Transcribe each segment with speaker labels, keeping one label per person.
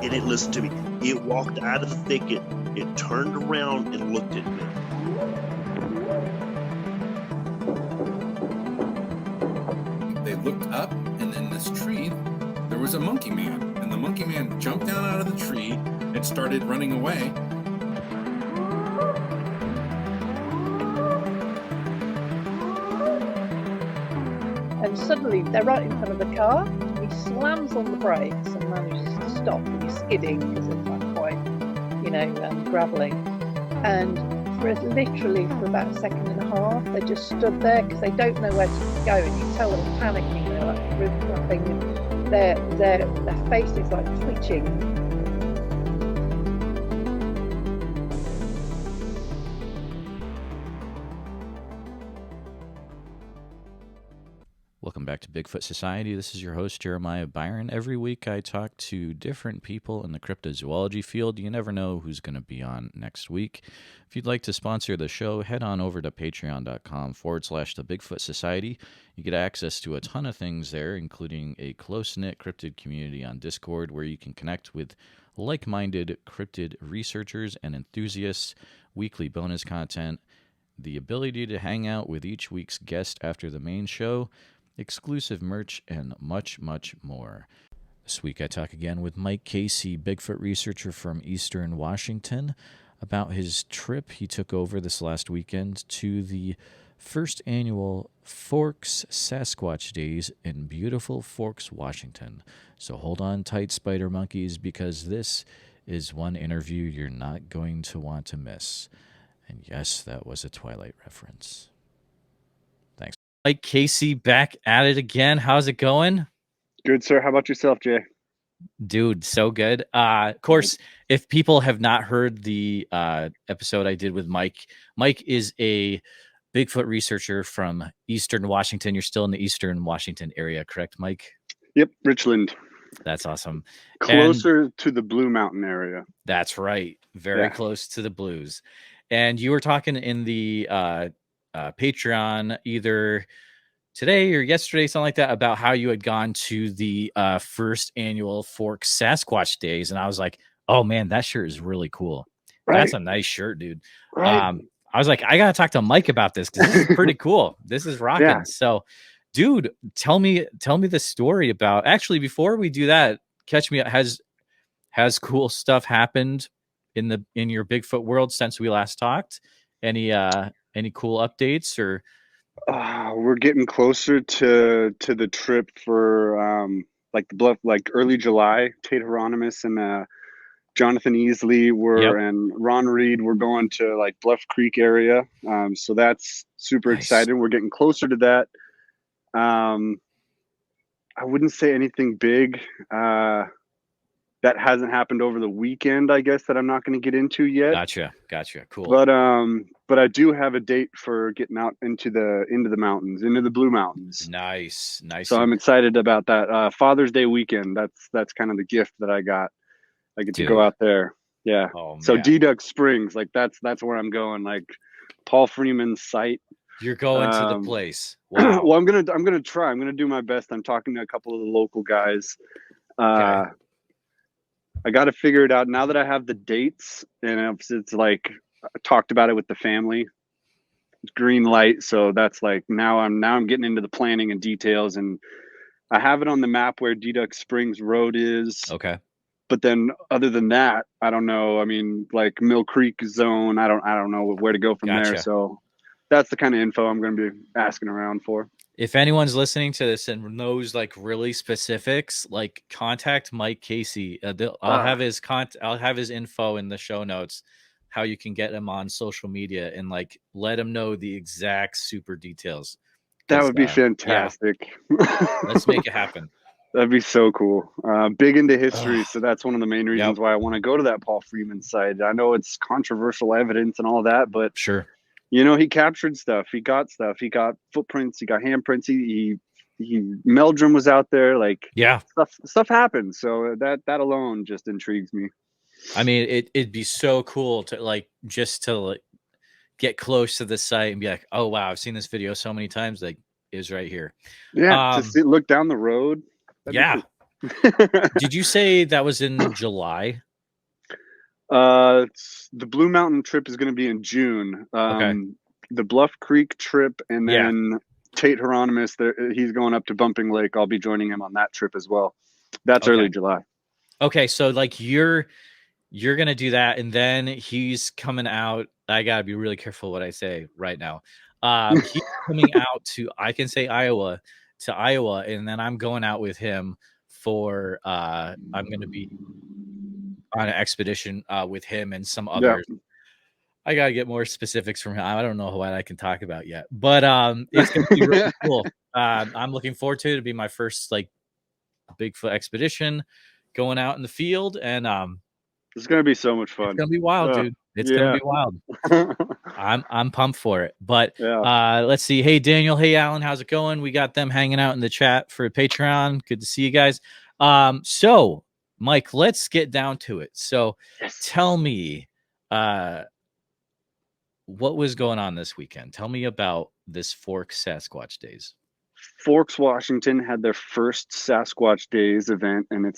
Speaker 1: and it listened to me. It walked out of the thicket, it turned around and looked at me.
Speaker 2: They looked up, and in this tree, there was a monkey man. And the monkey man jumped down out of the tree and started running away.
Speaker 3: And suddenly they're right in front of the car. He slams on the brakes and manages to stop. And he's skidding because it's like quite, gravelly. And literally for about a second and a half, they just stood there because they don't know where to go. And you tell them panicking, they're like really nothing. Their face is like twitching.
Speaker 4: Welcome back to Bigfoot Society. This is your host, Jeremiah Byron. Every week I talk to different people in the cryptozoology field. You never know who's going to be on next week. If you'd like to sponsor the show, head on over to patreon.com/the Bigfoot Society. You get access to a ton of things there, including a close-knit cryptid community on Discord where you can connect with like-minded cryptid researchers and enthusiasts, weekly bonus content, the ability to hang out with each week's guest after the main show, exclusive merch, and much, much more. This week I talk again with Mike Casey, Bigfoot researcher from Eastern Washington, about his trip he took over this last weekend to the first annual Forks Sasquatch Days in beautiful Forks, Washington. So hold on tight, spider monkeys, because this is one interview you're not going to want to miss. And yes, that was a Twilight reference. Thanks. Mike Casey back at it again. How's it going?
Speaker 5: Good, sir. How about yourself, Jay?
Speaker 4: Dude, so good. Of course, if people have not heard the episode I did with Mike, Mike is a Bigfoot researcher from Eastern Washington. You're still in the Eastern Washington area, correct, Mike?
Speaker 5: Yep, Richland.
Speaker 4: That's awesome.
Speaker 5: Closer to the Blue Mountain area.
Speaker 4: That's right. Very close to the Blues. And you were talking in the Patreon either today or yesterday, something like that, about how you had gone to the first annual Forks Sasquatch Days. And I was like, oh, man, that shirt is really cool. Right. That's a nice shirt, dude. Right. I was like, I got to talk to Mike about this because this is pretty cool. This is rocking. Yeah. So, dude, tell me the story about, actually, before we do that, catch me up. Has cool stuff happened in your Bigfoot world since we last talked? Any cool updates or?
Speaker 5: We're getting closer to the trip for like the bluff, like early July. Tate Hieronymus and Jonathan Easley and Ron Reed. We're going to like Bluff Creek area. So that's super exciting. We're getting closer to that. I wouldn't say anything big. That hasn't happened over the weekend, I guess, that I'm not going to get into yet.
Speaker 4: Gotcha. Cool.
Speaker 5: But I do have a date for getting out into the mountains, into the Blue Mountains.
Speaker 4: Nice.
Speaker 5: So I'm excited about that. Father's Day weekend. That's kind of the gift that I got. I get to go out there. Yeah.
Speaker 4: Oh,
Speaker 5: so Deduck Springs, like that's where I'm going. Like Paul Freeman's site.
Speaker 4: You're going to the place. Wow.
Speaker 5: Well, I'm gonna try. I'm gonna do my best. I'm talking to a couple of the local guys. Okay. I got to figure it out now that I have the dates, and it's like I talked about it with the family. It's green light, so that's like now I'm getting into the planning and details, and I have it on the map where Deduck Springs Road is.
Speaker 4: Okay.
Speaker 5: But then other than that, I don't know. I mean, like Mill Creek Zone, I don't know where to go from there. So that's the kind of info I'm going to be asking around for.
Speaker 4: If anyone's listening to this and knows like really specifics, like contact Mike Casey. I'll have his info in the show notes, how you can get him on social media and like let him know the exact super details.
Speaker 5: That would be fantastic.
Speaker 4: Yeah. Let's make it happen.
Speaker 5: That'd be so cool. Big into history, so that's one of the main reasons why I want to go to that Paul Freeman site. I know it's controversial evidence and all that, but
Speaker 4: sure.
Speaker 5: You know, he captured stuff. He got stuff. He got footprints. He got handprints. He Meldrum was out there. Like, stuff happened. So that alone just intrigues me.
Speaker 4: I mean, it'd be so cool to like just to like get close to the site and be like, oh wow, I've seen this video so many times. Like, it was right here.
Speaker 5: Yeah, to look down the road.
Speaker 4: Yeah, Did you say that was in July?
Speaker 5: The Blue Mountain trip is going to be in June.
Speaker 4: Okay.
Speaker 5: The Bluff Creek trip, and
Speaker 4: Yeah.
Speaker 5: then Tate Hieronymus, he's going up to Bumping Lake. I'll be joining him on that trip as well. That's early July.
Speaker 4: Okay, so like you're gonna do that, and then he's coming out. I gotta be really careful what I say right now. He's coming out to, I can say Iowa, and then I'm going out with him for I'm gonna be on an expedition with him and some others.
Speaker 5: Yeah.
Speaker 4: I gotta get more specifics from him. I don't know what I can talk about yet, but it's gonna be really cool. I'm looking forward to it. It'll be my first like Bigfoot expedition, going out in the field, and
Speaker 5: it's gonna be so much fun.
Speaker 4: it's gonna be wild, dude. It's gonna be wild. I'm pumped for it. But let's see. Hey Daniel, hey Alan, how's it going? We got them hanging out in the chat for Patreon. Good to see you guys. So Mike, let's get down to it. So tell me, what was going on this weekend? Tell me about this Forks Sasquatch Days.
Speaker 5: Forks, Washington had their first Sasquatch Days event, and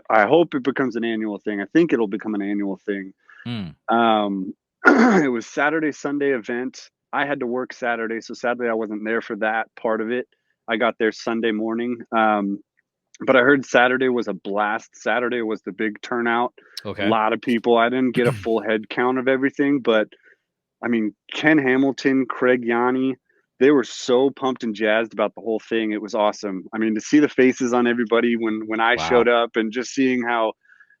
Speaker 5: I hope it becomes an annual thing. I think it'll become an annual thing. It was Saturday, Sunday event. I had to work Saturday, so sadly I wasn't there for that part of it. I got there Sunday morning. But I heard Saturday was a blast. Saturday was the big turnout.
Speaker 4: Okay.
Speaker 5: A lot of people. I didn't get a full head count of everything, but I mean, Ken Hamilton, Craig Yanni, they were so pumped and jazzed about the whole thing. It was awesome. I mean, to see the faces on everybody when I showed up, and just seeing how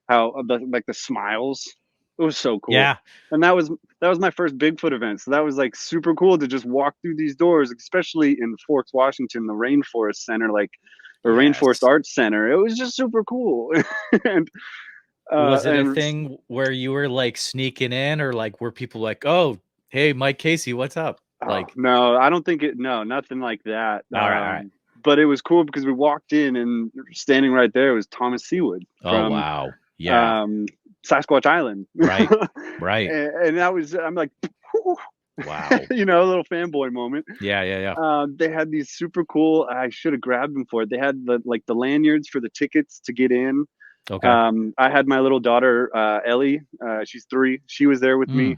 Speaker 5: the smiles, it was so cool.
Speaker 4: Yeah.
Speaker 5: And that was my first Bigfoot event. So that was like super cool to just walk through these doors, especially in Forks, Washington, the Rainforest Center, like the Rainforest Arts Center. It was just super cool. And
Speaker 4: was it a thing where you were like sneaking in, or like were people like, oh, hey, Mike Casey, what's up? Like,
Speaker 5: no, I don't think nothing like that.
Speaker 4: All right.
Speaker 5: But it was cool because we walked in, and standing right there was Thomas Seawood from,
Speaker 4: wow. Yeah.
Speaker 5: Sasquatch Island.
Speaker 4: Right.
Speaker 5: And that was, I'm like,
Speaker 4: wow.
Speaker 5: A little fanboy moment.
Speaker 4: Yeah.
Speaker 5: They had these super cool, I should have grabbed them for it. They had the lanyards for the tickets to get in.
Speaker 4: Okay.
Speaker 5: I had my little daughter, Ellie. She's 3. She was there with me.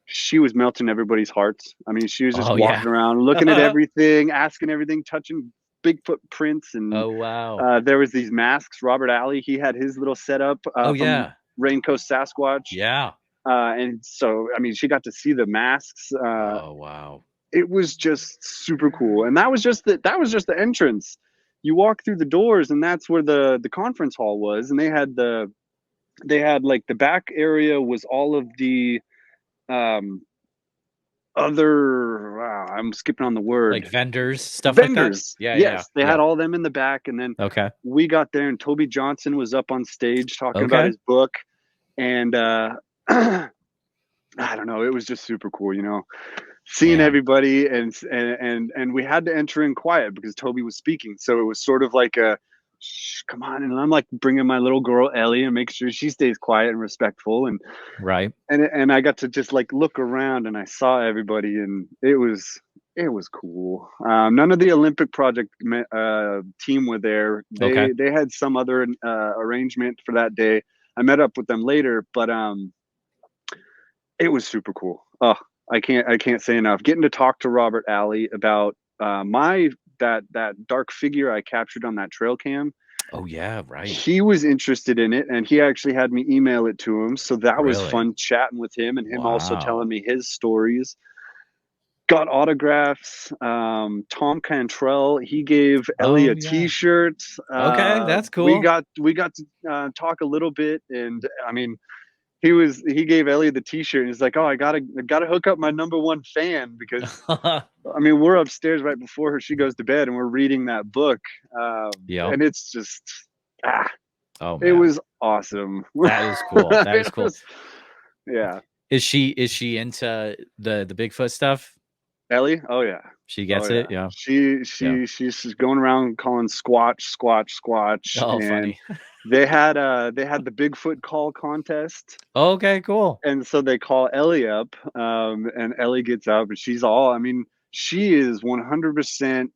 Speaker 5: She was melting everybody's hearts. I mean, she was just walking around, looking at everything, asking everything, touching Bigfoot prints. And
Speaker 4: wow.
Speaker 5: There was these masks. Robert Alley, he had his little setup from Rain Coast Sasquatch.
Speaker 4: Yeah.
Speaker 5: And so, I mean, she got to see the masks.
Speaker 4: Wow.
Speaker 5: It was just super cool. And that was just the entrance. You walk through the doors, and that's where the conference hall was. And they had like the back area was all of the other, I'm skipping on the word,
Speaker 4: like vendors, stuff
Speaker 5: vendors.
Speaker 4: Like that.
Speaker 5: Yes, they had all them in the back. And then we got there, and Toby Johnson was up on stage talking about his book. And I don't know, it was just super cool, seeing everybody, and we had to enter in quiet because Toby was speaking. So it was sort of like a, shh, come on. And I'm like bringing my little girl Ellie and make sure she stays quiet and respectful. And and I got to just like look around, and I saw everybody, and it was cool. None of the Olympic Project team were there. They had some other arrangement for that day. I met up with them later, but it was super cool. Oh, I can't say enough. Getting to talk to Robert Alley about that dark figure I captured on that trail cam.
Speaker 4: Oh yeah, right.
Speaker 5: He was interested in it, and he actually had me email it to him. So that was fun chatting with him, and him also telling me his stories. Got autographs. Tom Cantrell, he gave Ellie a T-shirt.
Speaker 4: Okay, that's cool.
Speaker 5: We got to talk a little bit, and I mean, he gave Ellie the T-shirt, and he's like, "Oh, I gotta hook up my #1 fan," because I mean, we're upstairs right before her. She goes to bed, and we're reading that book. And it's just it was awesome.
Speaker 4: That is cool. That is cool.
Speaker 5: Yeah.
Speaker 4: Is she into the Bigfoot stuff?
Speaker 5: Ellie? Oh yeah.
Speaker 4: She gets it. Yeah.
Speaker 5: She's going around calling Squatch.
Speaker 4: Oh,
Speaker 5: and
Speaker 4: funny.
Speaker 5: They had the Bigfoot call contest.
Speaker 4: Okay, cool.
Speaker 5: And so they call Ellie up, and Ellie gets up, and she's all, I mean, she is 100%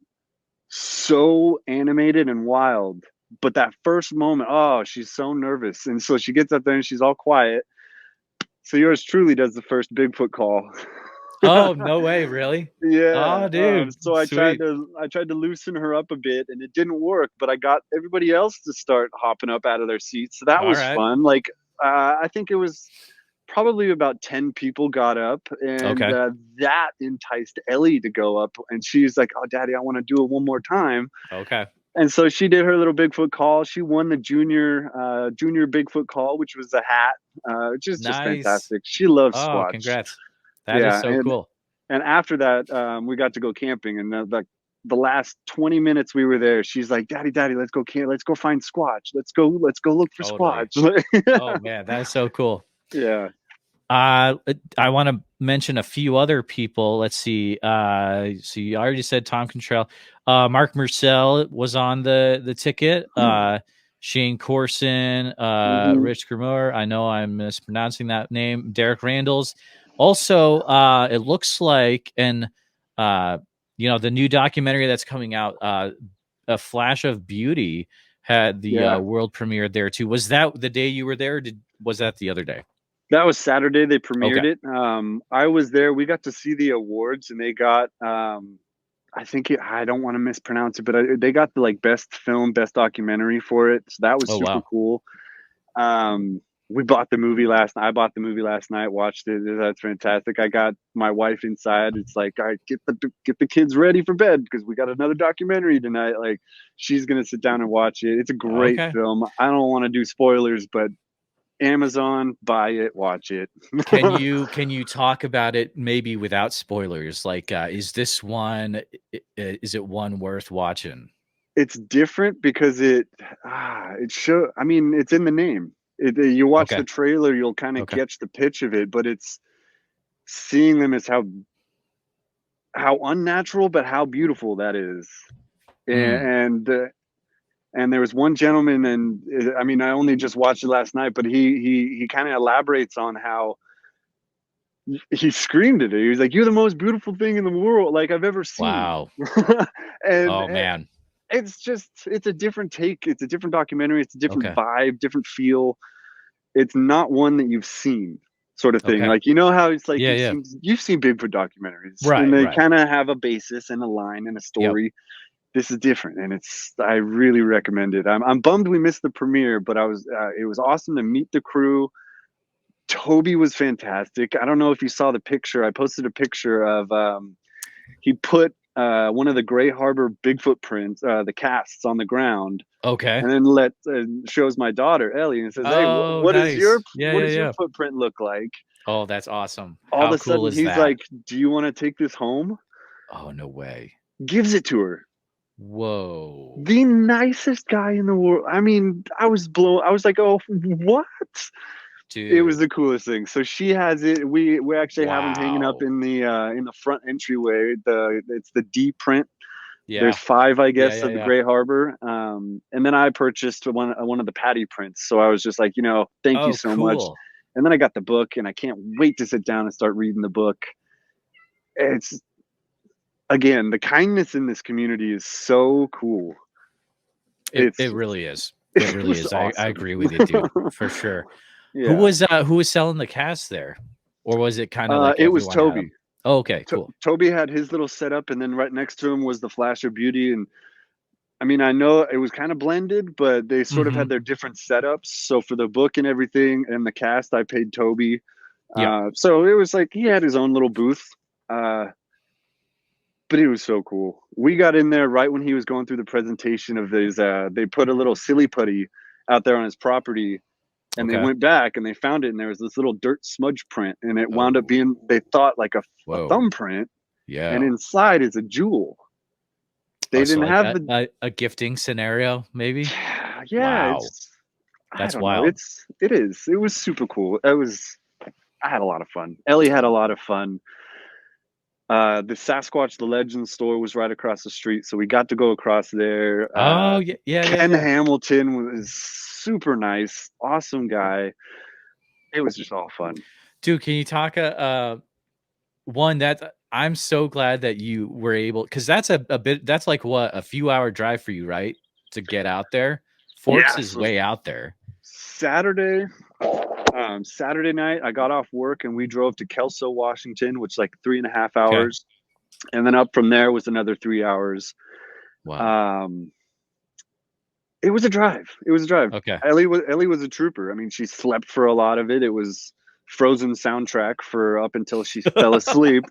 Speaker 5: so animated and wild. But that first moment, oh, she's so nervous. And so she gets up there and she's all quiet. So yours truly does the first Bigfoot call.
Speaker 4: Oh, no way, really?
Speaker 5: Yeah.
Speaker 4: Oh, dude,
Speaker 5: So I tried
Speaker 4: sweet.
Speaker 5: to loosen her up a bit, and it didn't work. But I got everybody else to start hopping up out of their seats. So that
Speaker 4: All
Speaker 5: was
Speaker 4: right.
Speaker 5: fun. Like I think it was probably about 10 people got up, and
Speaker 4: Okay.
Speaker 5: that enticed Ellie to go up, and she's like, "Oh, Daddy, I want to do it one more time."
Speaker 4: Okay.
Speaker 5: And so she did her little Bigfoot call. She won the junior Bigfoot call, which was a hat, which is just
Speaker 4: Nice.
Speaker 5: fantastic. She loves
Speaker 4: Oh,
Speaker 5: Squatch.
Speaker 4: congrats. That is
Speaker 5: Yeah,
Speaker 4: so cool.
Speaker 5: and after that, we got to go camping, and the last 20 minutes we were there, she's like, Daddy, let's go camp, let's go find Squatch, let's go look for
Speaker 4: Totally.
Speaker 5: Squatch.
Speaker 4: Oh, man, that is so cool.
Speaker 5: Yeah.
Speaker 4: I want to mention a few other people. Let's see. So you already said Tom Contrell. Mark Marcel was on the ticket. Shane Corson, Rich Grimoire. I know I'm mispronouncing that name. Derek Randalls. Also, it looks like, and the new documentary that's coming out, A Flash of Beauty, had the world premiere there too. Was that the day you were there? Or was that the other day?
Speaker 5: That was Saturday. They premiered
Speaker 4: Okay.
Speaker 5: it. I was there. We got to see the awards, and they got, I think I don't want to mispronounce it, but they got the like best film, best documentary for it. So that was
Speaker 4: Oh,
Speaker 5: super
Speaker 4: wow.
Speaker 5: cool. We bought the movie last night. I bought the movie last night, watched it. That's fantastic. I got my wife inside. It's like, all right, get the kids ready for bed because we got another documentary tonight. Like, she's gonna sit down and watch it. It's a great
Speaker 4: Okay.
Speaker 5: film. I don't want to do spoilers, but Amazon, buy it, watch it.
Speaker 4: Can you talk about it maybe without spoilers? Like, is this one? Is it one worth watching?
Speaker 5: It's different because it show. I mean, it's in the name. You watch
Speaker 4: Okay.
Speaker 5: the trailer, you'll kind of
Speaker 4: Okay.
Speaker 5: catch the pitch of it, but it's seeing them as how unnatural, but how beautiful that is. And there was one gentleman, and I mean, I only just watched it last night, but he kind of elaborates on how he screamed at it. He was like, "You're the most beautiful thing in the world, like I've ever seen."
Speaker 4: Wow.
Speaker 5: and
Speaker 4: Oh, man.
Speaker 5: it's a different take. It's a different documentary. It's a different
Speaker 4: Okay.
Speaker 5: vibe, different feel. It's not one that you've seen, sort of thing.
Speaker 4: Okay.
Speaker 5: Like, you know how it's like
Speaker 4: Yeah. Yeah.
Speaker 5: you've seen Bigfoot documentaries, and
Speaker 4: Right.
Speaker 5: they
Speaker 4: Right.
Speaker 5: kind of have a basis and a line and a
Speaker 4: Yep.
Speaker 5: story. This is different, and I really recommend it. I'm bummed we missed the premiere, but it was awesome to meet the crew. Toby was fantastic. I don't know if you saw the picture. I posted a picture of he put one of the Gray Harbor Bigfoot prints, the casts on the ground,
Speaker 4: Okay.
Speaker 5: and then shows my daughter Ellie and says, "Hey,
Speaker 4: Oh,
Speaker 5: what is
Speaker 4: nice. Yeah.
Speaker 5: what
Speaker 4: Yeah.
Speaker 5: does your
Speaker 4: Yeah.
Speaker 5: footprint look like?"
Speaker 4: Oh, that's awesome.
Speaker 5: All of
Speaker 4: How
Speaker 5: a
Speaker 4: cool
Speaker 5: sudden,
Speaker 4: is
Speaker 5: he's
Speaker 4: that?
Speaker 5: like, "Do you want to take this home?"
Speaker 4: Oh, no way.
Speaker 5: Gives it to her.
Speaker 4: Whoa.
Speaker 5: The nicest guy in the world. I mean, I was like, "Oh, what?" It was
Speaker 4: Dude.
Speaker 5: the coolest thing. So she has it. We actually have them hanging up
Speaker 4: Wow.
Speaker 5: in the front entryway. It's the D print.
Speaker 4: Yeah.
Speaker 5: There's 5, I
Speaker 4: Yeah.
Speaker 5: guess,
Speaker 4: Yeah.
Speaker 5: of the
Speaker 4: Yeah.
Speaker 5: Gray Harbor. And then I purchased one of the Patty prints. So I was just like, thank you
Speaker 4: Oh,
Speaker 5: so much.
Speaker 4: cool.
Speaker 5: And then I got the book, and I can't wait to sit down and start reading the book. It's, again, the kindness in this community is so cool.
Speaker 4: It really is. It really is.
Speaker 5: Awesome.
Speaker 4: I agree with you, dude, for sure.
Speaker 5: Yeah.
Speaker 4: Who was selling the cast there, or was it kind of like
Speaker 5: it was
Speaker 4: everyone had
Speaker 5: Toby.
Speaker 4: them? Oh, okay, cool.
Speaker 5: Toby had his little setup, and then right next to him was the Flash of Beauty. And I mean, I know it was kind of blended, but they sort of had their different setups. So for the book and everything and the cast, I paid Toby.
Speaker 4: Yeah.
Speaker 5: So it was like he had his own little booth. But it was so cool. We got in there right when he was going through the presentation of these. They put a little silly putty out there on his property, and they went back and they found it, and there was this little dirt smudge print, and it wound up being, they thought, like a thumbprint.
Speaker 4: Yeah.
Speaker 5: And inside is a jewel. They didn't
Speaker 4: like
Speaker 5: have
Speaker 4: a gifting scenario, maybe.
Speaker 5: Yeah,
Speaker 4: Wow. That's wild.
Speaker 5: Know. It is. It was super cool. I had a lot of fun. Ellie had a lot of fun. The Sasquatch, the Legend store was right across the street, so we got to go across there.
Speaker 4: Oh, yeah.
Speaker 5: Ken Hamilton was super nice, awesome guy. It was just all fun.
Speaker 4: Dude, can you talk one that I'm so glad that you were able, because that's a bit, that's like what, a few hour drive for you, right? To get out there. Forks
Speaker 5: Yeah,
Speaker 4: is
Speaker 5: so
Speaker 4: way out there.
Speaker 5: Saturday night, I got off work and we drove to Kelso, Washington, which is like 3.5 hours. And then up from there was another 3 hours.
Speaker 4: Wow.
Speaker 5: It was a drive.
Speaker 4: Okay.
Speaker 5: Ellie was a trooper. I mean, she slept for a lot of it. It was Frozen soundtrack for up until she fell asleep.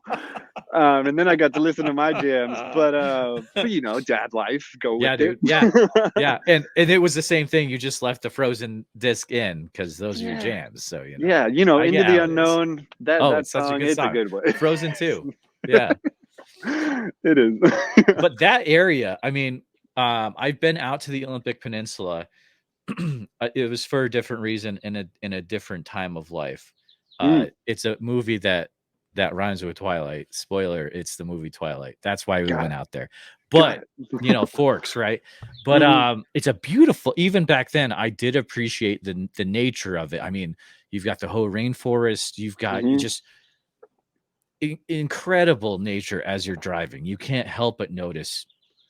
Speaker 5: And then I got to listen to my jams. But you know, dad life, go
Speaker 4: Yeah,
Speaker 5: with
Speaker 4: dude.
Speaker 5: it.
Speaker 4: Yeah. Yeah. And it was the same thing. You just left the Frozen disc in because those are your jams. So, you know.
Speaker 5: Yeah, you know,
Speaker 4: I
Speaker 5: Into
Speaker 4: get
Speaker 5: the
Speaker 4: how it is.
Speaker 5: Unknown.
Speaker 4: Oh,
Speaker 5: That
Speaker 4: it's such a
Speaker 5: song,
Speaker 4: good
Speaker 5: it's a
Speaker 4: song.
Speaker 5: good one.
Speaker 4: Frozen 2. Yeah.
Speaker 5: It is.
Speaker 4: But that area, I mean, I've been out to the Olympic Peninsula. It was for a different reason in a different time of life. It's a movie that rhymes with Twilight. Spoiler, it's the movie Twilight. That's why we went out there. But you know, Forks, right? But it's a beautiful, even back then, I did appreciate the nature of it. I mean, you've got the whole rainforest, you've got just incredible nature as you're driving. You can't help but notice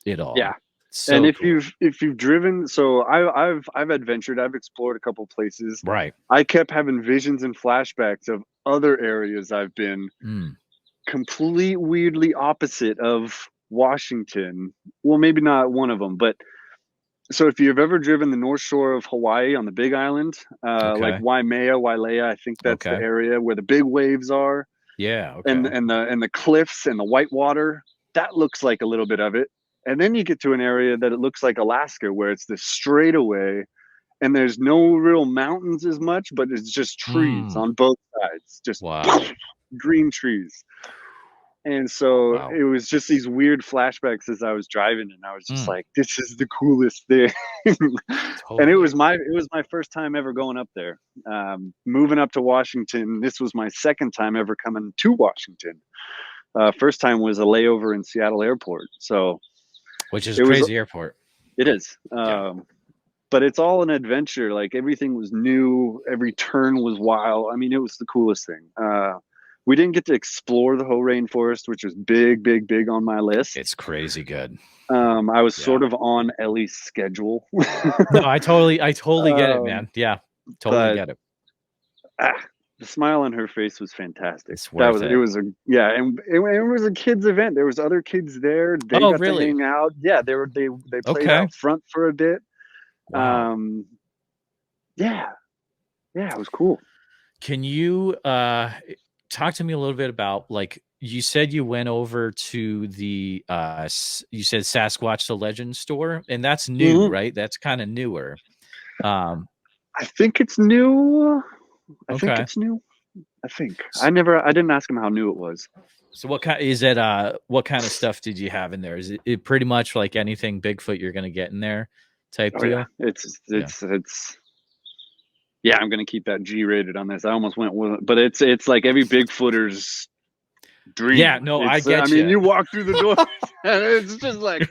Speaker 4: it all.
Speaker 5: Yeah.
Speaker 4: So
Speaker 5: and if
Speaker 4: cool.
Speaker 5: you've driven, so I've adventured, I've explored a couple places.
Speaker 4: Right.
Speaker 5: I kept having visions and flashbacks of other areas I've been, complete weirdly opposite of Washington. Well, maybe not one of them, but so if you've ever driven the North Shore of Hawaii on the Big Island, like Wailea, I think that's the area where the big waves are.
Speaker 4: Yeah. Okay.
Speaker 5: And the cliffs and the white water, that looks like a little bit of it. And then you get to an area that it looks like Alaska, where it's this straightaway and there's no real mountains as much, but it's just trees on both sides, just green trees. And so it was just these weird flashbacks as I was driving, and I was just like, this is the coolest thing. And it was my first time ever going up there. Moving up to Washington, this was my second time ever coming to Washington. First time was a layover in Seattle Airport. So
Speaker 4: which is a crazy airport.
Speaker 5: It is. But it's all an adventure. Like everything was new. Every turn was wild. I mean, it was the coolest thing. We didn't get to explore the whole rainforest, which was big on my list.
Speaker 4: It's crazy good.
Speaker 5: I was sort of on Ellie's schedule.
Speaker 4: No, I totally get it, man. Yeah, totally get it.
Speaker 5: The smile on her face was fantastic.
Speaker 4: It's worth it.
Speaker 5: It was and it was a kids event. There was other kids there. They got to hang out. Yeah, they played out front for a bit.
Speaker 4: Wow.
Speaker 5: Yeah, it was cool.
Speaker 4: Can you talk to me a little bit about, like, you said you went over to the you said Sasquatch the Legend store, and that's new, right? That's kind of newer.
Speaker 5: I think it's new. I think it's new. I think I didn't ask him how new it was. So
Speaker 4: what kind is it? What kind of stuff did you have in there? Is it pretty much like anything Bigfoot you're gonna get in there type deal?
Speaker 5: Yeah. It's yeah, I'm gonna keep that G-rated on this. I almost went with it, but it's like every Bigfooter's dream.
Speaker 4: Yeah, no, I get.
Speaker 5: I mean, you walk through the door, and it's just like,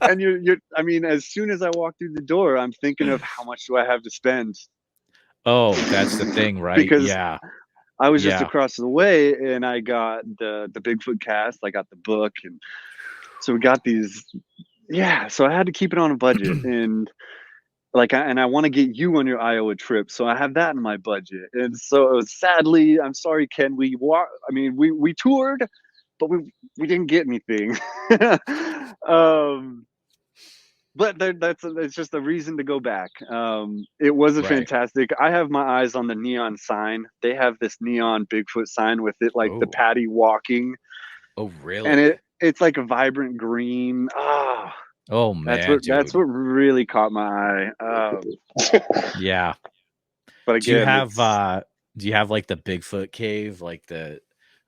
Speaker 5: and you're. I mean, as soon as I walk through the door, I'm thinking of how much do I have to spend.
Speaker 4: Oh, that's the thing, right?
Speaker 5: Because I was just across the way, and I got the Bigfoot cast. I got the book, and so we got these. Yeah, so I had to keep it on a budget, and I want to get you on your Iowa trip, so I have that in my budget. And so sadly, I'm sorry, Ken, we toured, but we didn't get anything. But it's just a reason to go back. It was fantastic. I have my eyes on the neon sign. They have this neon Bigfoot sign with it, like the Patty walking.
Speaker 4: Oh, really?
Speaker 5: And it's like a vibrant green.
Speaker 4: Oh man,
Speaker 5: that's what really caught my eye.
Speaker 4: Yeah.
Speaker 5: But again,
Speaker 4: do you have like the Bigfoot cave, like the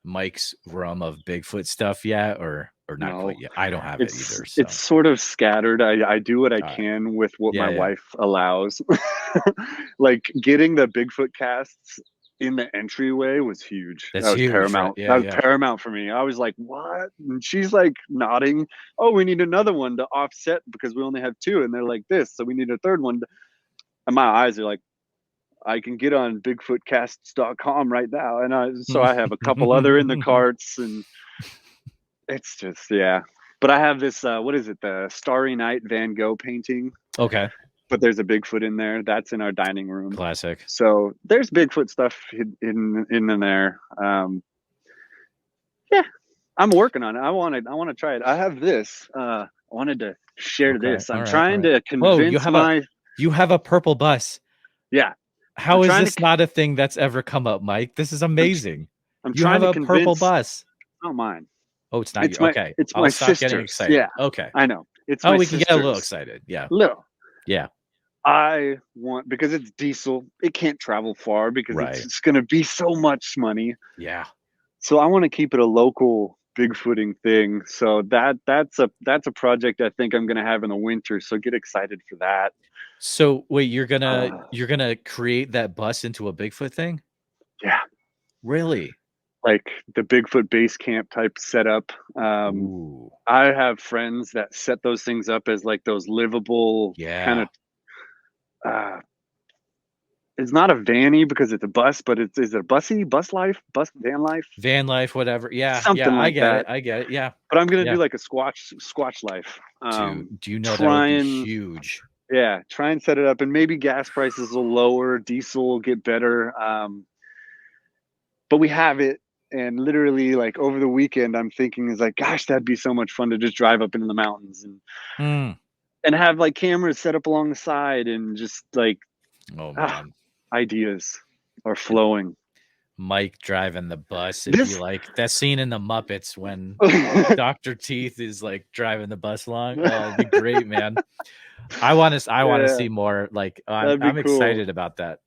Speaker 4: Mike's Rum of Bigfoot stuff yet, or not quite yet? I don't have it either. So.
Speaker 5: It's sort of scattered. I do what I can with what my wife allows. Like getting the Bigfoot casts in the entryway was huge. That was huge, paramount. Right? That was paramount for me. I was like, what? And she's like nodding. Oh, we need another one to offset because we only have two. And they're like this. So we need a third one. And my eyes are like, I can get on bigfootcasts.com right now. And so I have a couple other in the carts, and it's just, But I have this, what is it? The Starry Night Van Gogh painting.
Speaker 4: Okay.
Speaker 5: but there's a Bigfoot in there. That's in our dining room.
Speaker 4: Classic.
Speaker 5: So there's Bigfoot stuff in there. Yeah, I'm working on it. I want to try it. I have this. I wanted to share
Speaker 4: Okay.
Speaker 5: this. I'm
Speaker 4: All right,
Speaker 5: trying
Speaker 4: all right.
Speaker 5: to
Speaker 4: Whoa,
Speaker 5: convince
Speaker 4: you have a purple bus.
Speaker 5: yeah.
Speaker 4: How
Speaker 5: I'm
Speaker 4: is
Speaker 5: trying
Speaker 4: this not a thing that's ever come up, Mike? This is amazing.
Speaker 5: I'm
Speaker 4: You
Speaker 5: trying
Speaker 4: have
Speaker 5: to
Speaker 4: a purple
Speaker 5: convince.
Speaker 4: bus.
Speaker 5: Not mine.
Speaker 4: Oh, it's not
Speaker 5: It's
Speaker 4: your.
Speaker 5: my
Speaker 4: Okay.
Speaker 5: it's
Speaker 4: I'll
Speaker 5: my
Speaker 4: stop getting
Speaker 5: sister's.
Speaker 4: excited.
Speaker 5: Yeah,
Speaker 4: Okay.
Speaker 5: I know. It's
Speaker 4: Oh,
Speaker 5: my
Speaker 4: we can get a little
Speaker 5: sister's.
Speaker 4: excited. Yeah.
Speaker 5: Little.
Speaker 4: Yeah.
Speaker 5: I want, because it's diesel. It can't travel far because
Speaker 4: Right.
Speaker 5: it's going to be so much money.
Speaker 4: Yeah.
Speaker 5: So I want to keep it a local Bigfooting thing. So that's a project I think I'm going to have in the winter. So get excited for that.
Speaker 4: So wait, you're gonna create that bus into a Bigfoot thing?
Speaker 5: Yeah,
Speaker 4: Really?
Speaker 5: like the Bigfoot base camp type setup.
Speaker 4: Ooh.
Speaker 5: I have friends that set those things up as like those livable kind
Speaker 4: Yeah.
Speaker 5: of. It's not a vanny because it's a bus, but is it a bus life, van life,
Speaker 4: Van life, whatever. Yeah.
Speaker 5: something
Speaker 4: Yeah. I
Speaker 5: like
Speaker 4: get
Speaker 5: that.
Speaker 4: it. I get it. Yeah.
Speaker 5: But I'm gonna
Speaker 4: Yeah.
Speaker 5: do like a squatch life.
Speaker 4: Dude, do you know that
Speaker 5: Try
Speaker 4: would be
Speaker 5: and
Speaker 4: huge?
Speaker 5: try and set it up, and maybe gas prices will lower, diesel will get better. But we have it, and literally like over the weekend, I'm thinking is like, gosh, that'd be so much fun to just drive up into the mountains and have like cameras set up along the side and just like
Speaker 4: Oh man.
Speaker 5: ideas are flowing.
Speaker 4: Mike driving the bus. It'd be like that scene in the Muppets when Dr. Teeth is like driving the bus along. Oh, it'd be great, man. I want to see more. Like I'm
Speaker 5: cool.
Speaker 4: excited about that.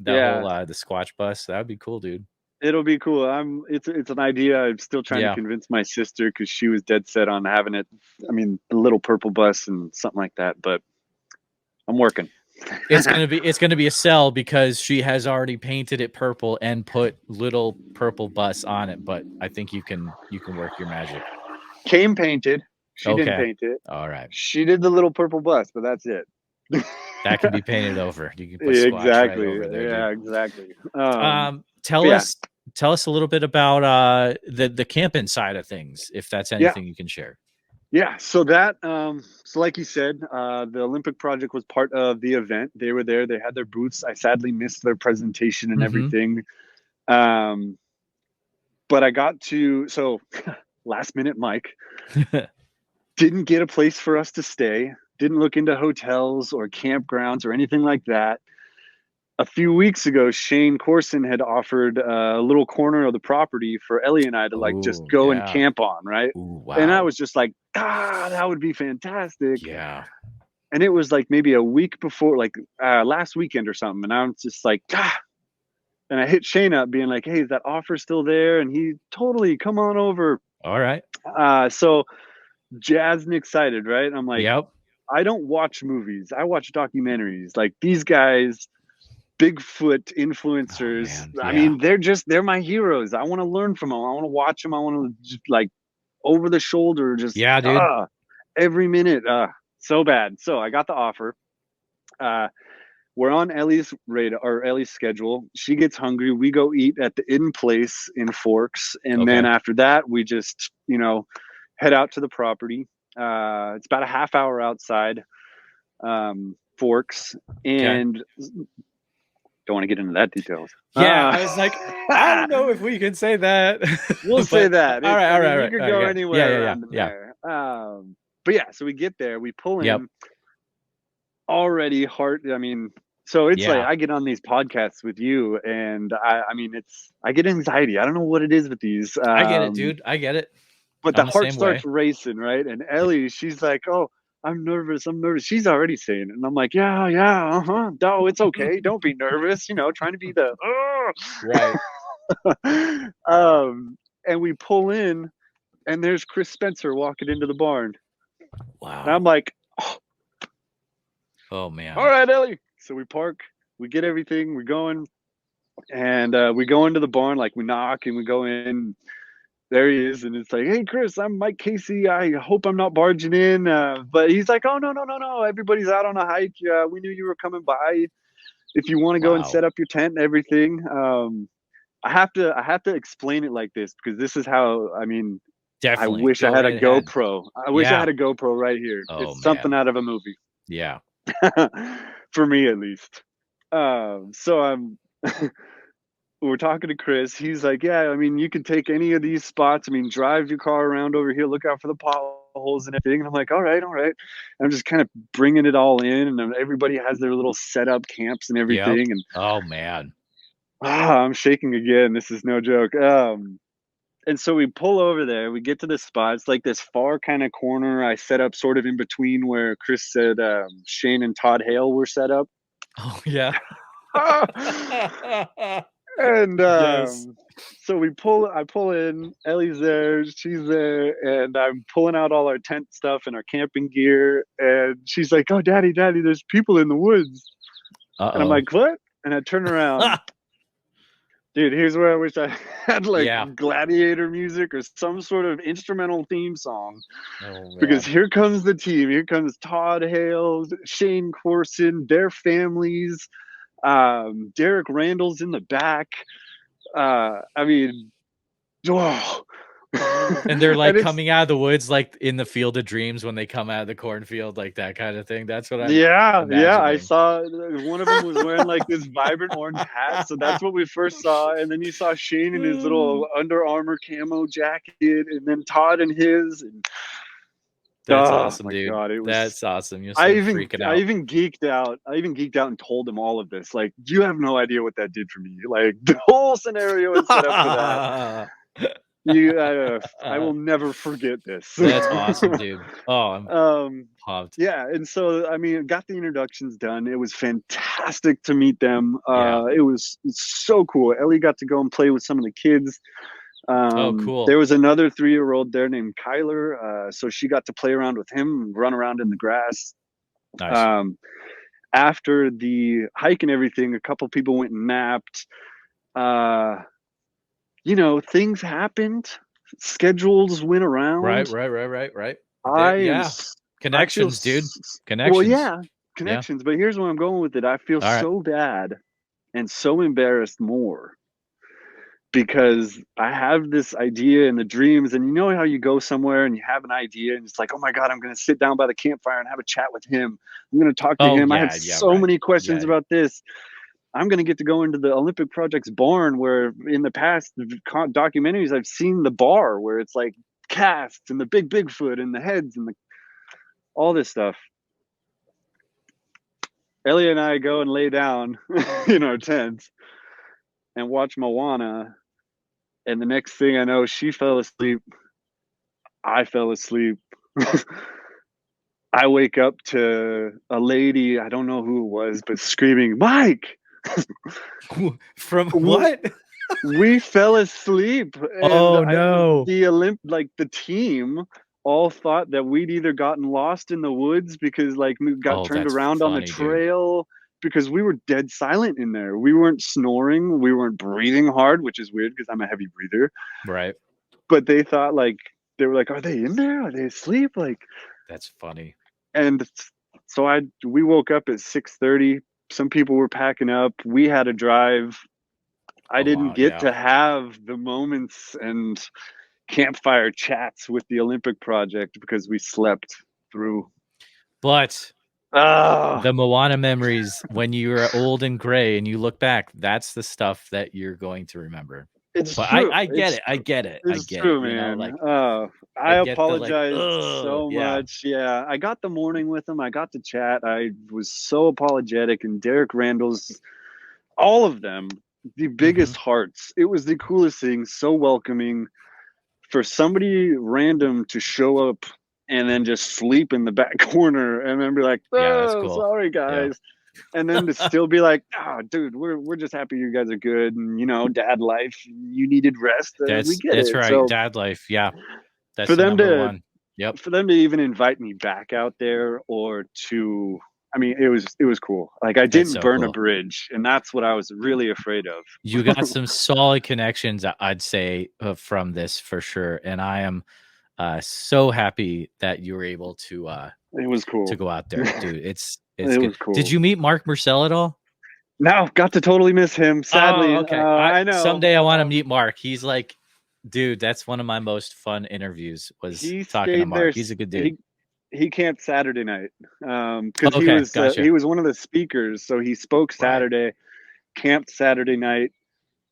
Speaker 4: Whole the Squatch bus. That would be cool, dude.
Speaker 5: It'll be cool. It's an idea. I'm still trying to convince my sister because she was dead set on having it. I mean, a little purple bus and something like that. But I'm working.
Speaker 4: It's gonna be a sell because she has already painted it purple and put little purple bus on it. But I think you can work your magic.
Speaker 5: Came painted. She didn't paint it.
Speaker 4: All right.
Speaker 5: She did the little purple bus, but that's it.
Speaker 4: That can be painted over. You can put Squatch right over there.
Speaker 5: Yeah,
Speaker 4: dude.
Speaker 5: exactly.
Speaker 4: Tell us a little bit about the camping side of things, if that's anything you can share.
Speaker 5: Yeah, so that so like you said, the Olympic project was part of the event. They were there, they had their booths. I sadly missed their presentation and everything. But I got to last minute Mike didn't get a place for us to stay, didn't look into hotels or campgrounds or anything like that. A few weeks ago, Shane Corson had offered a little corner of the property for Ellie and I to just go and camp on, right?
Speaker 4: Ooh, wow.
Speaker 5: And I was just like, that would be fantastic.
Speaker 4: Yeah.
Speaker 5: And it was like maybe a week before, like last weekend or something. And I was just like, and I hit Shane up being like, hey, is that offer still there? And he totally come on over.
Speaker 4: All right.
Speaker 5: So jazzed and excited, right? I'm like,
Speaker 4: yep.
Speaker 5: I don't watch movies. I watch documentaries. Like these guys, Bigfoot influencers. I mean, they're my heroes. I want to learn from them. I want to watch them. I want to just like over the shoulder, just
Speaker 4: dude.
Speaker 5: Every minute. So bad. So I got the offer. We're on Ellie's radar or Ellie's schedule. She gets hungry. We go eat at the Inn Place in Forks. And then after that, we just, head out to the property. It's about a half hour outside Forks. And don't want to get into that details.
Speaker 4: Yeah, I was like, I don't know if we can say that.
Speaker 5: We'll say that.
Speaker 4: All right.
Speaker 5: You could go anywhere.
Speaker 4: Yeah.
Speaker 5: But yeah, so we get there, we pull in. Already hard. I mean, so it's like I get on these podcasts with you, and I get anxiety. I don't know what it is with these.
Speaker 4: I get it, dude. I get it.
Speaker 5: But the heart starts racing, right? And Ellie, she's like, "Oh, I'm nervous. She's already saying it. And I'm like, yeah, no, it's okay. Don't be nervous. Trying to be the
Speaker 4: right.
Speaker 5: And we pull in, and there's Chris Spencer walking into the barn.
Speaker 4: Wow.
Speaker 5: And I'm like,
Speaker 4: oh man.
Speaker 5: All right, Ellie. So we park, we get everything, we're going, and we go into the barn, like we knock and we go in. There he is, and it's like, hey, Chris, I'm Mike Casey. I hope I'm not barging in. But he's like, oh, no. Everybody's out on a hike. We knew you were coming by. If you want to go and set up your tent and everything. I have to explain it like this because this is how,
Speaker 4: definitely.
Speaker 5: I wish I had a GoPro. I wish I had a GoPro right here. It's something out of a movie.
Speaker 4: Yeah.
Speaker 5: for me at least. So I'm we're talking to Chris. He's like, yeah, I mean, you can take any of these spots. I mean, drive your car around over here, look out for the potholes and everything. And I'm like, all right. And I'm just kind of bringing it all in, and everybody has their little setup camps and everything. And
Speaker 4: oh man,
Speaker 5: I'm shaking again. This is no joke. And so we pull over there. We get to this spot. It's like this far kind of corner. I set up sort of in between where Chris said Shane and Todd Hale were set up.
Speaker 4: oh yeah.
Speaker 5: And
Speaker 4: Yes.
Speaker 5: so I pull in, Ellie's there, she's there, and I'm pulling out all our tent stuff and our camping gear, and she's like, oh, daddy, there's people in the woods. And I'm like, what? And I turn around. Dude, here's where I wish I had like gladiator music or some sort of instrumental theme song.
Speaker 4: Oh,
Speaker 5: because here comes the team. Here comes Todd Hale, Shane Corson, their families. Derek Randall's in the back. I mean, whoa.
Speaker 4: And they're like coming out of the woods, like in the Field of Dreams when they come out of the cornfield, like that kind of thing. That's what I'm imagining.
Speaker 5: I saw one of them was wearing like this vibrant orange hat, so that's what we first saw. And then you saw Shane in his little Under Armour camo jacket, and then Todd in his. And
Speaker 4: that's awesome, dude.
Speaker 5: God,
Speaker 4: that's awesome. You're
Speaker 5: freaking out. I even geeked out and told him all of this. Like, you have no idea what that did for me. Like, the whole scenario is set up for that. I will never forget this.
Speaker 4: That's awesome, dude. Oh, I'm pumped.
Speaker 5: Yeah, and so I mean, got the introductions done. It was fantastic to meet them. It was so cool. Ellie got to go and play with some of the kids.
Speaker 4: Cool.
Speaker 5: There was another 3-year-old there named Kyler, so she got to play around with him and run around in the grass.
Speaker 4: Nice.
Speaker 5: After the hike and everything, a couple people went and napped. You know, things happened. Schedules went around.
Speaker 4: Right. Connections, dude. Connections.
Speaker 5: Well, yeah, connections. But here's where I'm going with it. I feel so bad and so embarrassed more because I have this idea and the dreams, and you know how you go somewhere and you have an idea and it's like, oh my God, I'm going to sit down by the campfire and have a chat with him. I'm going to talk to him. I have so many questions about this. I'm going to get to go into the Olympic Project's barn where in the past documentaries, I've seen the bar where it's like casts and the big Bigfoot and the heads and all this stuff. Ellie and I go and lay down in our tents and watch Moana. And the next thing I know, she fell asleep. I fell asleep. I wake up to a lady, I don't know who it was, but screaming, Mike!
Speaker 4: From what?
Speaker 5: We fell asleep.
Speaker 4: Oh no!
Speaker 5: The team all thought that we'd either gotten lost in the woods because like we got turned around on the trail, because we were dead silent in there. We weren't snoring, we weren't breathing hard, which is weird because I'm a heavy breather.
Speaker 4: Right.
Speaker 5: But they thought they were like, are they in there? Are they asleep? Like,
Speaker 4: that's funny.
Speaker 5: And so we woke up at 6:30. Some people were packing up. We had to drive. I didn't get to have the moments and campfire chats with the Olympic Project because we slept through.
Speaker 4: But the Moana memories, when you were old and gray and you look back, that's the stuff that you're going to remember.
Speaker 5: It's true.
Speaker 4: I get it. I get it.
Speaker 5: It's true, man. I apologize so much. Yeah, I got the morning with him. I got to chat. I was so apologetic, and Derek Randall's, all of them, the biggest hearts. It was the coolest thing. So welcoming for somebody random to show up and then just sleep in the back corner and then be like, that's cool. Sorry guys. Yeah. And then to still be like, dude, we're just happy you guys are good. And, you know, dad life, you needed rest. We get
Speaker 4: that's
Speaker 5: it.
Speaker 4: Right.
Speaker 5: So
Speaker 4: dad life. Yeah. That's
Speaker 5: for them to,
Speaker 4: one. Yep.
Speaker 5: For them to even invite me back out there or to, I mean, it was cool. Like I didn't burn a bridge, and that's what I was really afraid of.
Speaker 4: You got some solid connections, I'd say, from this for sure. And I am so happy that you were able to,
Speaker 5: it was cool
Speaker 4: to go out there, dude. It's
Speaker 5: it
Speaker 4: good.
Speaker 5: Was cool.
Speaker 4: Did you meet Mark Marcel at all?
Speaker 5: No, got to totally miss him. Sadly.
Speaker 4: Okay.
Speaker 5: I know.
Speaker 4: Someday I want to meet Mark. He's like, dude, that's one of my most fun interviews was talking to Mark. He's a good dude.
Speaker 5: he camped Saturday night because
Speaker 4: Okay, gotcha.
Speaker 5: he was one of the speakers. So he spoke Saturday, camped Saturday night,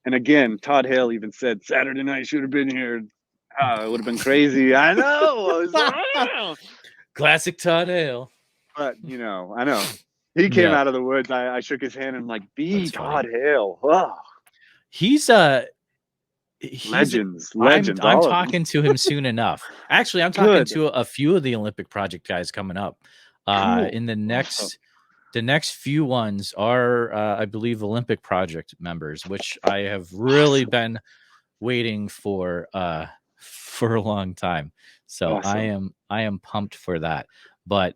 Speaker 5: and again, Todd Hale even said Saturday night should have been here. It would have been crazy. I know. I was like, "Oh."
Speaker 4: Classic Todd Hale.
Speaker 5: But I know he came
Speaker 4: Yeah.
Speaker 5: out of the woods. I shook his hand and I'm like,
Speaker 4: That's
Speaker 5: Todd
Speaker 4: funny.
Speaker 5: Hale. Oh,
Speaker 4: He's
Speaker 5: legends.
Speaker 4: I'm
Speaker 5: all of them.
Speaker 4: talking to him soon enough. Actually, I'm talking
Speaker 5: Good.
Speaker 4: to a few of the Olympic Project guys coming up.
Speaker 5: Cool.
Speaker 4: In the next
Speaker 5: Awesome.
Speaker 4: the next few ones are I believe Olympic Project members, which I have really been waiting for a long time. So
Speaker 5: Awesome.
Speaker 4: I am pumped for that. But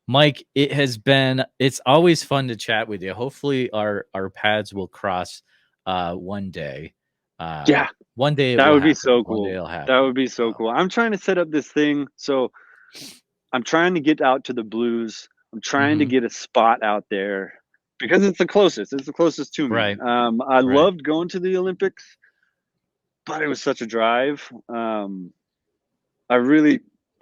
Speaker 4: Mike, it's always fun to chat with you. Hopefully our paths will cross one day.
Speaker 5: Yeah.
Speaker 4: One day
Speaker 5: That would be
Speaker 4: happen.
Speaker 5: so
Speaker 4: One day
Speaker 5: cool.
Speaker 4: it'll happen.
Speaker 5: That would be so cool. I'm trying to set up this thing. So I'm trying to get out to the Blues. I'm trying to get a spot out there because it's the closest. It's the closest to me.
Speaker 4: Right.
Speaker 5: I loved going to the Olympics, but it was such a drive. I really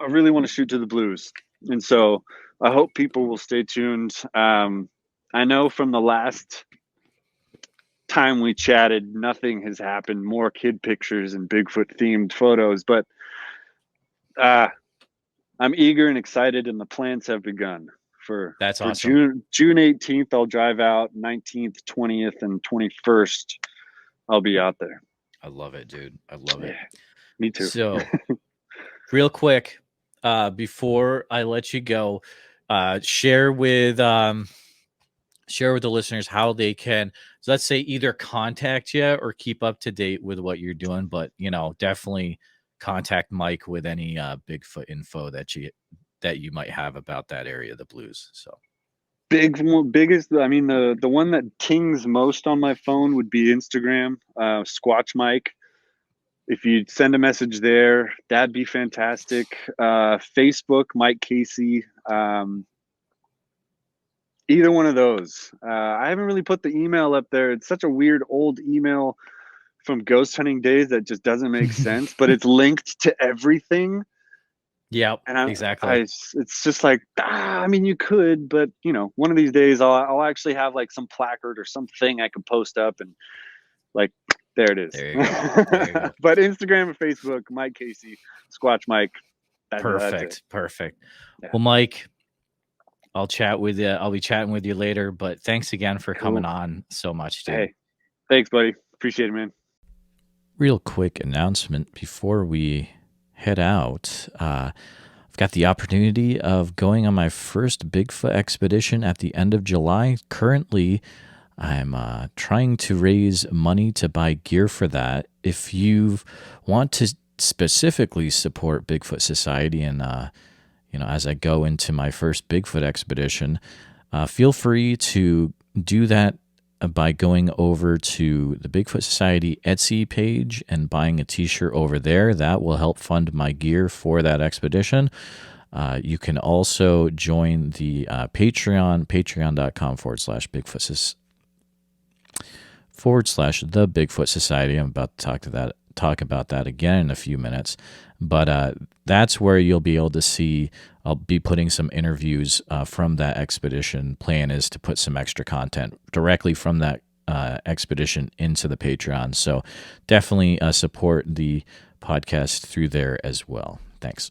Speaker 5: want to shoot to the Blues. And so I hope people will stay tuned. I know from the last time we chatted, nothing has happened. More kid pictures and Bigfoot themed photos, but I'm eager and excited, and the plans have begun for
Speaker 4: awesome.
Speaker 5: June 18th. I'll drive out. 19th, 20th, and 21st. I'll be out there.
Speaker 4: I love it, dude. I love it.
Speaker 5: Me too.
Speaker 4: So, real quick, before I let you go, share with the listeners how they can, so let's say, either contact you or keep up to date with what you're doing, but definitely contact Mike with any Bigfoot info that you might have about that area of the Blues. So
Speaker 5: biggest, I mean, the one that tings most on my phone would be Instagram, Squatch Mike. If you'd send a message there, that'd be fantastic. Facebook, Mike Casey. Either one of those. I haven't really put the email up there. It's such a weird old email from ghost hunting days that just doesn't make sense, but it's linked to everything.
Speaker 4: Yeah,
Speaker 5: and
Speaker 4: exactly.
Speaker 5: It's just like, I mean, you could, but one of these days I'll actually have like some placard or something I can post up and like, there it is.
Speaker 4: There you go. There you go.
Speaker 5: But Instagram and Facebook, Mike Casey, Squatch Mike.
Speaker 4: Perfect.
Speaker 5: Yeah.
Speaker 4: Well, Mike, I'll chat with you. I'll be chatting with you later, but thanks again for coming on so much, dude.
Speaker 5: Hey, thanks, buddy. Appreciate it, man.
Speaker 4: Real quick announcement before we head out. I've got the opportunity of going on my first Bigfoot expedition at the end of July. Currently, I'm trying to raise money to buy gear for that. If you want to specifically support Bigfoot Society and as I go into my first Bigfoot expedition, feel free to do that by going over to the Bigfoot Society Etsy page and buying a t-shirt over there. That will help fund my gear for that expedition. You can also join the Patreon, patreon.com/Bigfoot/the Bigfoot Society. I'm about to talk about that again in a few minutes. But that's where you'll be able to see, I'll be putting some interviews from that expedition. Plan is to put some extra content directly from that expedition into the Patreon. So definitely support the podcast through there as well. Thanks.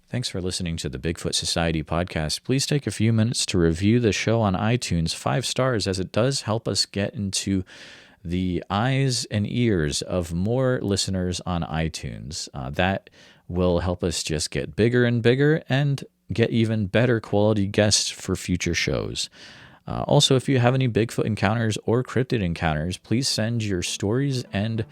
Speaker 4: Thanks for listening to the Bigfoot Society podcast. Please take a few minutes to review the show on iTunes, 5 stars, as it does help us get into the eyes and ears of more listeners on iTunes. That will help us just get bigger and bigger and get even better quality guests for future shows. Also, if you have any Bigfoot encounters or cryptid encounters, please send your stories and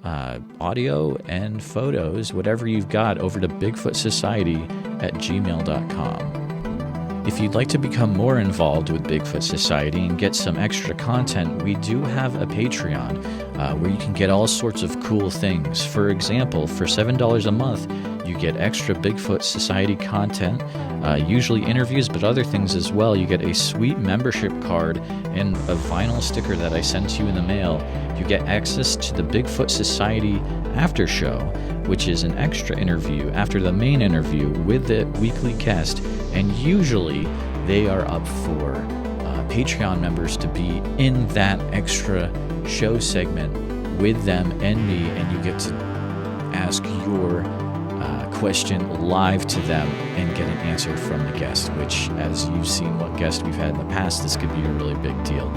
Speaker 4: audio and photos, whatever you've got, over to bigfootsociety@gmail.com. If you'd like to become more involved with Bigfoot Society and get some extra content, we do have a Patreon where you can get all sorts of cool things. For example, for $7 a month, you get extra Bigfoot Society content, usually interviews, but other things as well. You get a sweet membership card and a vinyl sticker that I send to you in the mail. You get access to the Bigfoot Society after show, which is an extra interview after the main interview with the weekly guest, and usually they are up for Patreon members to be in that extra show segment with them and me, and you get to ask your question live to them and get an answer from the guest, which, as you've seen what guest we've had in the past, this could be a really big deal.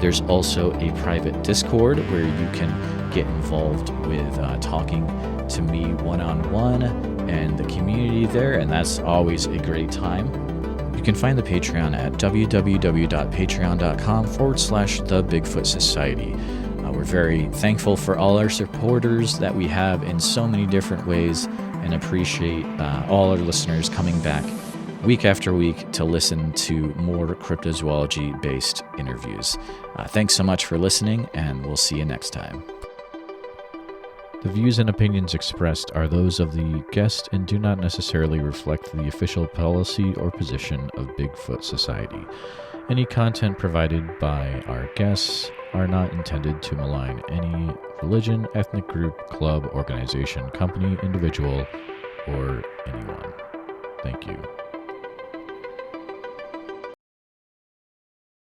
Speaker 4: There's also a private Discord where you can get involved with talking to me one-on-one and the community there, and that's always a great time. You can find the Patreon at www.patreon.com/The Bigfoot Society. We're very thankful for all our supporters that we have in so many different ways, and appreciate all our listeners coming back week after week to listen to more cryptozoology-based interviews. Thanks so much for listening, and we'll see you next time. The views and opinions expressed are those of the guest and do not necessarily reflect the official policy or position of Bigfoot Society. Any content provided by our guests are not intended to malign any religion, ethnic group, club, organization, company, individual, or anyone. Thank you.